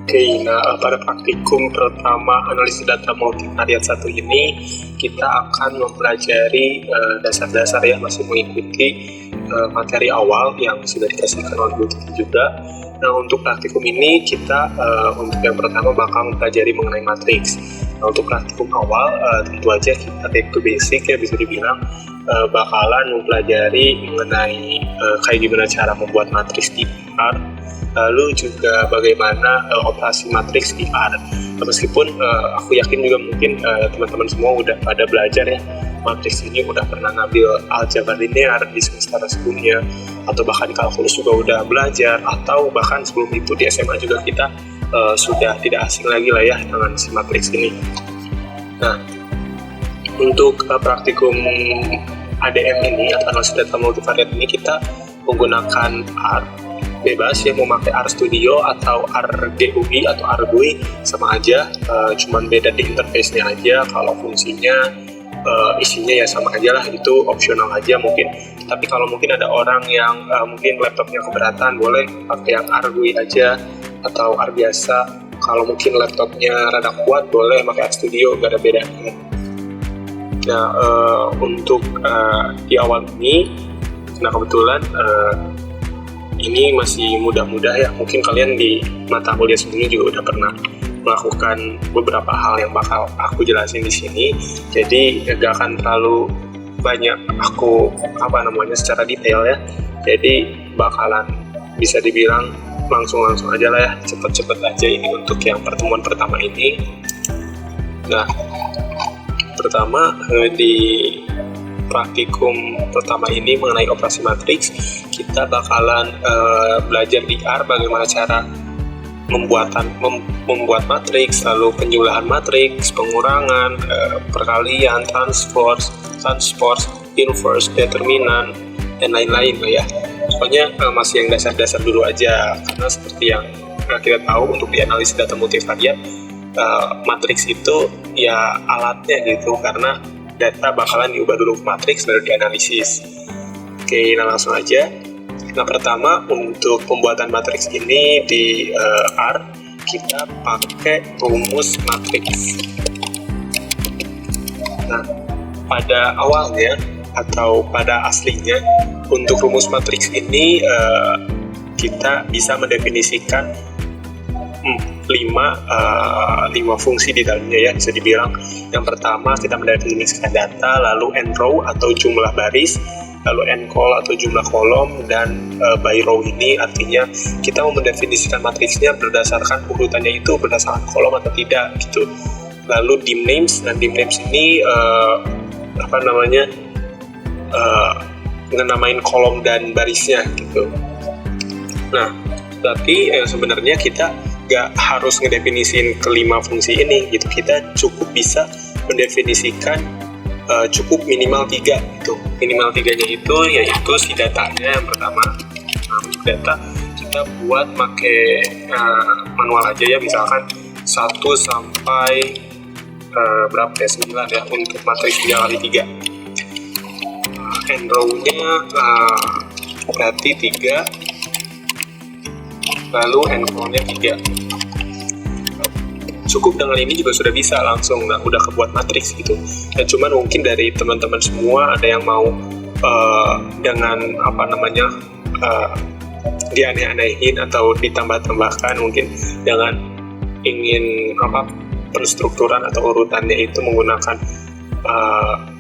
Oke, nah pada praktikum pertama analisis data multivariat 1 ini kita akan mempelajari dasar-dasar ya, masih mengikuti materi awal yang sudah dikasihkan oleh Bu Titi juga. Nah, untuk praktikum ini kita untuk yang pertama bakal mempelajari mengenai matriks. Nah, untuk praktikum awal tentu aja kita back to basic ya, bisa dibilang bakalan mempelajari mengenai kayak gimana cara membuat matriks di R, lalu juga bagaimana operasi matriks di R. Meskipun aku yakin juga mungkin teman-teman semua udah pada belajar ya matriks ini, udah pernah ngambil aljabar linear di semester sebelumnya, atau bahkan kalkulus juga udah belajar, atau bahkan sebelum itu di SMA juga kita sudah tidak asing lagi lah ya dengan si matriks ini. Nah, untuk praktikum ADM ini atau analisis data multivariat ini kita menggunakan R. Bebas ya, mau pakai RStudio atau RGUI atau RGUI sama aja, cuman beda di interface-nya aja. Kalau fungsinya isinya ya sama aja lah, itu opsional aja mungkin. Tapi kalau mungkin ada orang yang mungkin laptopnya keberatan, boleh pakai yang RGUI aja atau R biasa. Kalau mungkin laptopnya rada kuat, boleh pakai RStudio, gak ada bedanya. Nah, untuk di awal ini, nah kebetulan ini masih mudah-mudah ya, mungkin kalian di mata kuliah sebelumnya juga udah pernah melakukan beberapa hal yang bakal aku jelasin di sini, jadi gak akan terlalu banyak aku secara detail ya, jadi bakalan bisa dibilang langsung aja lah ya, cepet-cepet aja ini untuk yang pertemuan pertama ini. Nah, pertama di praktikum pertama ini mengenai operasi matriks, kita bakalan belajar di R bagaimana cara membuat matriks, lalu penjumlahan matriks, pengurangan, perkalian, transpose, inverse, determinan, dan lain-lain ya. Pokoknya masih yang dasar-dasar dulu aja, karena seperti yang kita tahu untuk dianalisis data multivariat, matriks itu ya alatnya gitu, karena data bakalan diubah dulu ke matriks baru dianalisis. Oke, nah langsung aja. Nah, pertama untuk pembuatan matriks ini di R, kita pakai rumus matriks. Nah, pada awalnya atau pada aslinya untuk rumus matriks ini kita bisa mendefinisikan 5 fungsi di dalamnya ya, bisa dibilang. Yang pertama kita mendefinisikan data, lalu n row atau jumlah baris, lalu n col atau jumlah kolom, dan by row ini artinya kita mau mendefinisikan matriksnya berdasarkan urutannya itu berdasarkan kolom atau tidak gitu. Lalu dim names, dan dim names ini ngenamain kolom dan barisnya gitu. Nah, tapi sebenarnya kita gak harus ngedefinisiin kelima fungsi ini gitu, kita cukup bisa mendefinisikan cukup minimal 3 gitu. Minimal 3-nya itu yaitu si datanya yang pertama. Nah, data kita buat pakai manual aja ya, misalkan 1 sampai berapa ya, 9 ya untuk matriks 3x3. N row-nya berarti 3, lalu n col-nya 3. Cukup dengan ini juga sudah bisa langsung, nah udah kebuat matriks gitu. Dan cuman mungkin dari teman-teman semua ada yang mau dengan dianeh-anehin atau ditambah-tambahkan, mungkin dengan ingin penstrukturan atau urutannya itu menggunakan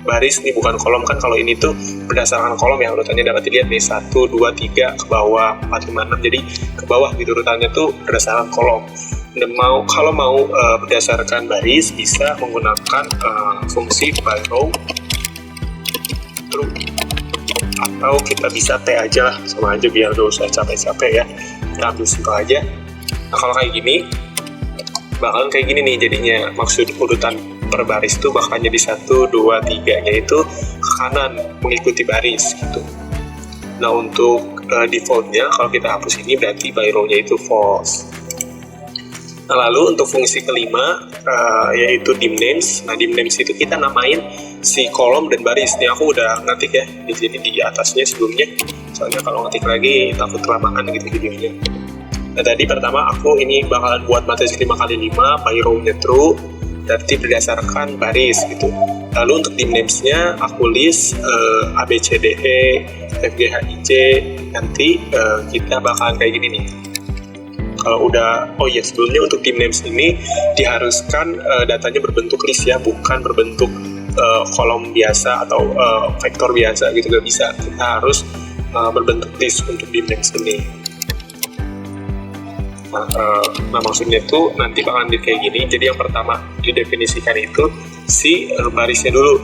baris nih, bukan kolom. Kan kalau ini tuh berdasarkan kolom ya, urutannya dapat dilihat nih 1, 2, 3 ke bawah, 4, 5, 6, jadi ke bawah gitu urutannya tuh berdasarkan kolom. Dan kalau mau berdasarkan baris, bisa menggunakan fungsi by row, atau kita bisa T aja lah, sama aja biar gak usah capek-capek ya, kita ambil simpel aja. Nah, kalau kayak gini bakalan kayak gini nih jadinya, maksud urutan per baris tuh bakal jadi 1, 2, 3 nya itu ke kanan mengikuti baris gitu. Nah, untuk defaultnya kalau kita hapus ini berarti by row-nya itu false. Nah, lalu untuk fungsi kelima yaitu dim names. Nah, dim names itu kita namain si kolom dan baris. Ini aku udah ngetik ya di sini di atasnya sebelumnya, soalnya kalau ngetik lagi takut kelamaan gitu videonya. Nah, tadi pertama aku ini bakalan buat matriks 5x5 by row-nya true, berarti berdasarkan baris gitu. Lalu untuk dim names-nya aku list A, B, C, D, E, F, G, H, I, J. Nanti kita bakalan kayak gini nih. Kalau udah, oh iya, sebelumnya untuk dim names ini diharuskan datanya berbentuk list ya, bukan berbentuk kolom biasa atau vektor biasa gitu, gak bisa. Kita harus berbentuk list untuk dim names ini. Nah, maksudnya itu nanti bakalan kayak gini. Jadi yang pertama didefinisikan itu si barisnya dulu,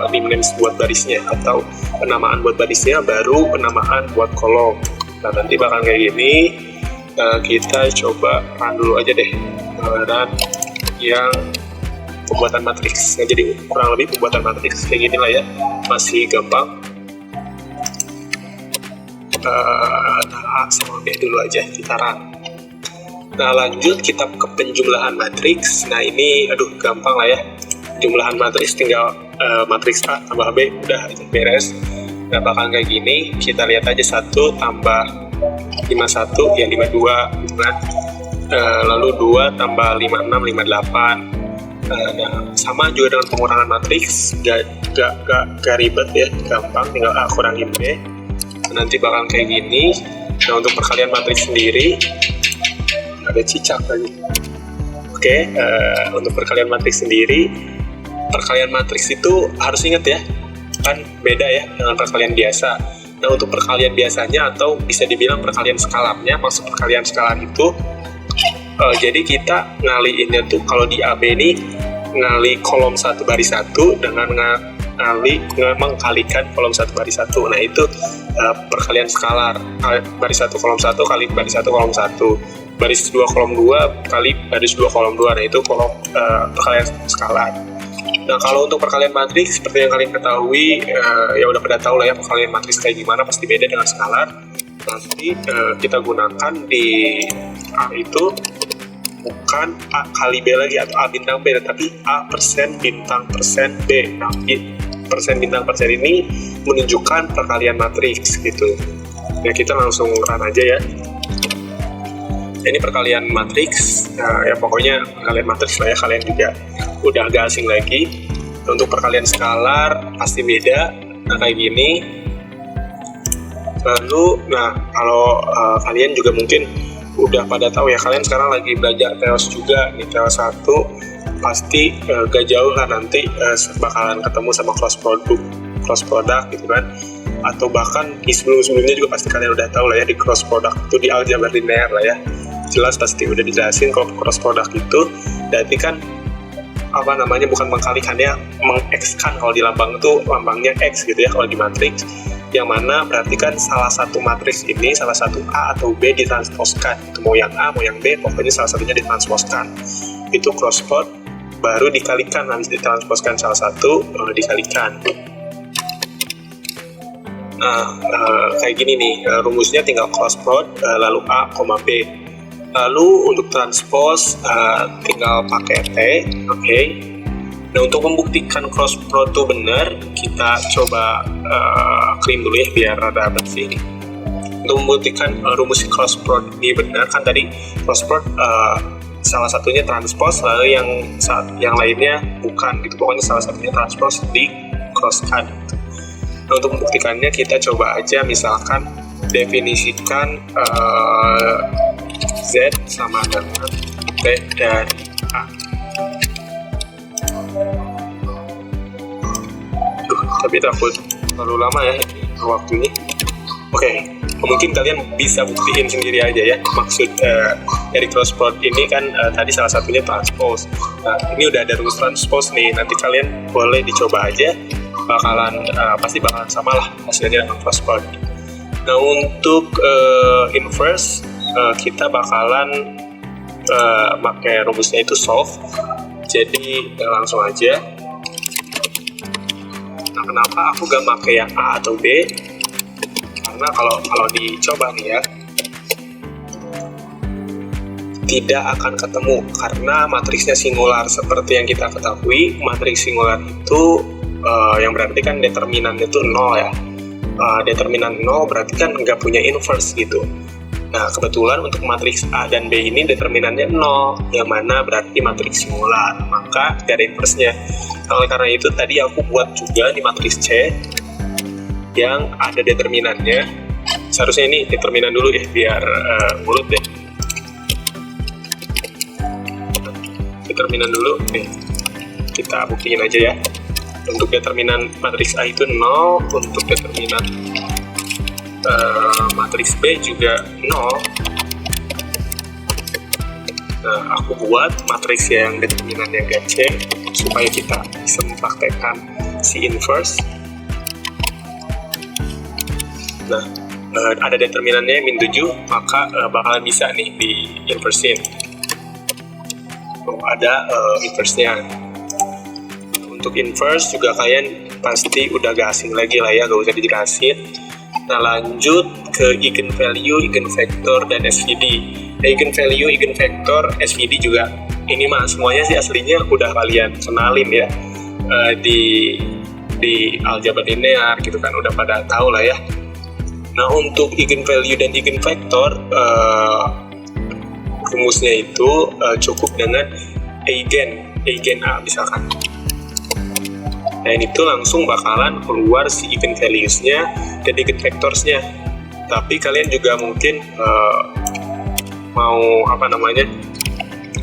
dim names buat barisnya atau penamaan buat barisnya, baru penamaan buat kolom. Nah, nanti bakalan kayak gini. Kita coba run dulu aja deh, run yang pembuatan matriks. Nah, jadi kurang lebih pembuatan matriks kayak gini lah ya, masih gampang. A sama B dulu aja kita run. Nah, lanjut kita ke penjumlahan matriks. Nah, ini gampang lah ya, jumlahan matriks tinggal matriks A tambah B udah beres. Nah, bakal kayak gini, kita lihat aja 1 tambah 51 ya 52 gitu kan. Lalu 2 tambah 56 58. Nah, sama juga dengan pengurangan matriks, gak ribet ya, gampang, tinggal A kurangin B. Nanti bakal kayak gini. Nah, untuk perkalian matriks sendiri ada cicak lagi. Oke, untuk perkalian matriks sendiri, perkalian matriks itu harus ingat ya, kan beda ya dengan perkalian biasa. Nah, untuk perkalian biasanya atau bisa dibilang perkalian skalarnya, maksud perkalian skalar itu jadi kita ngaliinnya tuh kalau di AB ini ngali kolom 1 baris 1 dengan mengkalikan kolom 1 baris 1. Nah, itu perkalian skalar. Baris 1 kolom 1 kali baris 1 kolom 1. Baris 2 kolom 2 kali baris 2 kolom 2. Nah, itu kolom perkalian skalar. Nah, kalau untuk perkalian matriks seperti yang kalian ketahui, ya udah pada tahu lah ya perkalian matriks kayak gimana, pasti beda dengan skalar. Nanti kita gunakan di A itu bukan A kali B lagi atau A bintang B, tapi A persen bintang persen B. Nah, persen bintang persen ini menunjukkan perkalian matriks gitu. Ya, kita langsung run aja ya. Ini perkalian matriks, ya pokoknya perkalian matriks lah ya, kalian juga udah gak asing lagi. Untuk perkalian skalar pasti beda. Nah, kayak gini. Lalu, nah kalau kalian juga mungkin udah pada tahu ya, kalian sekarang lagi belajar TEOS juga nih, TEOS 1 pasti gak jauh lah nanti bakalan ketemu sama cross product gitu kan, atau bahkan di sebelumnya juga pasti kalian udah tahu lah ya, di cross product itu di aljabar linear lah ya, jelas pasti udah dijelasin kalau cross product itu berarti kan bukan mengkalikan ya, meng-X kan. Kalau di lambang itu lambangnya X gitu ya kalau di matriks, yang mana berarti kan salah satu matriks ini, salah satu A atau B ditransposkan. Itu mau yang A, mau yang B, pokoknya salah satunya ditransposkan. Itu cross product, baru dikalikan, habis ditransposkan salah satu, dikalikan. Nah, kayak gini nih, rumusnya tinggal cross product, lalu A, B. Lalu untuk transpose tinggal pakai T, oke. Nah, untuk membuktikan cross product itu benar, kita coba clean dulu ya biar rada bersih. Untuk membuktikan rumus cross product ini benar, kan tadi cross product salah satunya transpose, lalu yang lainnya bukan gitu. Pokoknya salah satunya transpose di crosskan. Nah, untuk membuktikannya kita coba aja misalkan definisikan Z sama dengan T dari A. Tapi takut terlalu lama ya waktunya. Oke, mungkin kalian bisa buktiin sendiri aja ya. Maksud dari cross product ini kan tadi salah satunya transpose. Nah, ini udah ada rumus transpose nih. Nanti kalian boleh dicoba aja. Pasti bakalan sama lah hasilnya dengan cross product. Nah, untuk inverse kita bakalan pakai rumusnya itu solve. Jadi langsung aja. Nah, kenapa aku gak pakai yang A atau B? Karena kalau dicoba nih ya, tidak akan ketemu karena matriksnya singular. Seperti yang kita ketahui, matriks singular itu yang berarti kan determinannya itu 0 ya. Determinan 0 berarti kan nggak punya inverse gitu. Nah, kebetulan untuk matriks A dan B ini determinannya 0, yang mana berarti matriks singular, maka gak ada inverse-nya. Nah, oleh karena itu tadi aku buat juga di matriks C yang ada determinannya. Seharusnya ini determinan dulu ya, biar mulut deh. Determinan dulu, kita buktiin aja ya. Untuk determinan matriks A itu 0, untuk determinan matriks B juga 0. Nah, aku buat matriks yang determinannya C supaya kita bisa mempraktekkan si inverse. Nah, ada determinannya min 7, maka bakalan bisa nih di inverse-in. Ada inverse-nya. Untuk inverse juga kalian pasti udah gak asing lagi lah ya, gak usah dijelasin. Nah, lanjut ke eigenvalue, eigenvector, dan SVD. Eigenvalue, eigenvector, SVD juga ini mah semuanya sih aslinya udah kalian kenalin ya di aljabar linear gitu kan, udah pada tahu lah ya. Nah, untuk eigenvalue dan eigenvector rumusnya itu cukup dengan eigen A misalkan. Nah, ini tuh langsung bakalan keluar si eigenvalues-nya dan eigenvectors-nya. Tapi kalian juga mungkin mau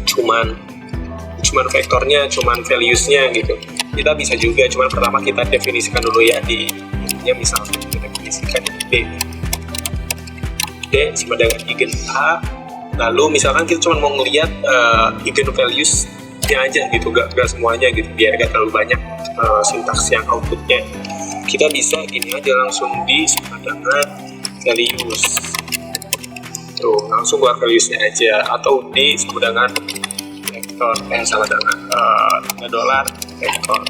cuman vektornya, cuman values-nya gitu. Kita bisa juga, cuman pertama kita definisikan dulu ya di misalnya kita definisikan D sama dengan eigen A. Lalu misalkan kita cuma mau ngelihat eigenvalues-nya aja gitu, gak semuanya gitu, biar gak terlalu banyak sintaks yang outputnya. Kita bisa gini aja, langsung di sama dengan values tuh, langsung keluar values-nya aja, atau di sama dengan vektor sama dengan $, vektor.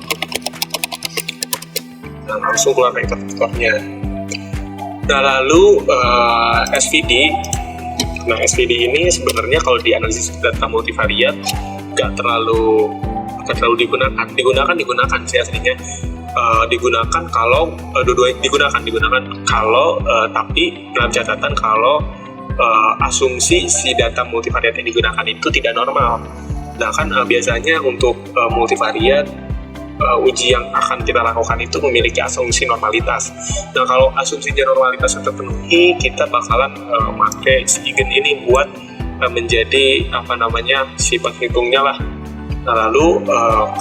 Nah, langsung keluar vektornya. Nah, lalu SVD. Nah, SVD ini sebenarnya kalau di analisis data multivariat gak terlalu digunakan sih aslinya. Digunakan kalau digunakan kalau tapi dalam catatan kalau asumsi si data multivariat yang digunakan itu tidak normal. Nah, kan biasanya untuk multivariat uji yang akan kita lakukan itu memiliki asumsi normalitas. Nah, kalau asumsinya normalitas terpenuhi, kita bakalan pakai si eigen ini buat menjadi si penghitungnya lah. Nah, lalu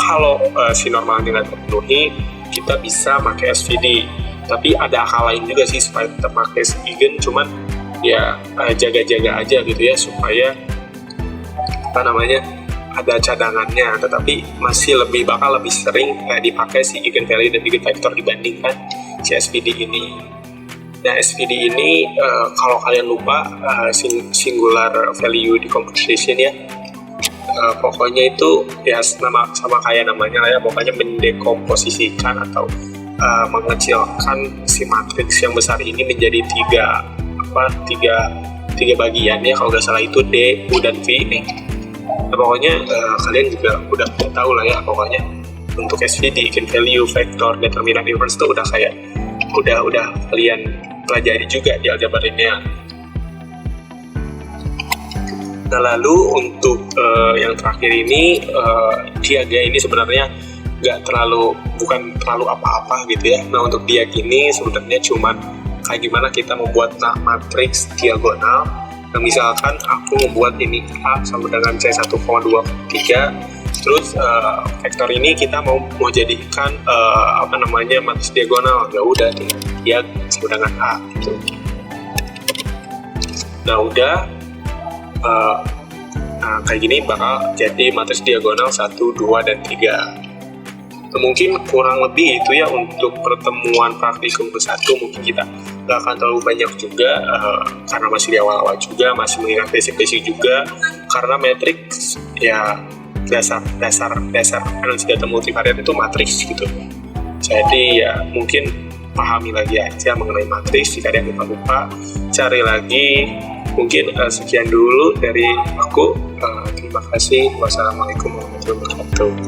kalau si normalnya nggak terpenuhi, kita bisa pakai SVD. Tapi ada akal lain juga sih supaya tetap pakai si eigen, cuman ya jaga-jaga aja gitu ya, supaya ada cadangannya, tetapi masih bakal lebih sering dipakai si eigenvalue dan eigenvector dibandingkan si SVD ini. Nah, SVD ini kalau kalian lupa singular value decomposition ya, pokoknya itu ya sama kayak namanya lah ya, pokoknya mendekomposisikan atau mengecilkan si matriks yang besar ini menjadi tiga bagian ya, kalau nggak salah itu D, U, dan V ini. Nah, pokoknya kalian juga udah tahu lah ya, pokoknya untuk SVD, eigenvalue, vektor, determinan inverse itu udah kalian pelajari juga di aljabar linear. Nah, lalu untuk yang terakhir ini, diaga ini sebenarnya bukan terlalu apa-apa gitu ya. Nah, untuk diag ini sebenarnya cuman kayak gimana kita membuat matriks diagonal. Nah, misalkan aku membuat ini A sama dengan C1,23, terus vektor ini kita mau jadikan matriks diagonal, ya udah tinggal diag sama dengan A gitu. Nah, udah kayak gini bakal jadi matriks diagonal 1, 2, dan 3. Nah, mungkin kurang lebih itu ya untuk pertemuan praktikum ke-1. Mungkin kita gak akan terlalu banyak juga karena masih di awal-awal juga, masih mengingat basic-basic juga, karena matriks ya dasar analisis data multivariat itu matriks gitu. Jadi ya mungkin pahami lagi aja mengenai matriks. Jika ada yang lupa-lupa, cari lagi. Mungkin sekian dulu dari aku. Terima kasih. Wassalamualaikum warahmatullahi wabarakatuh.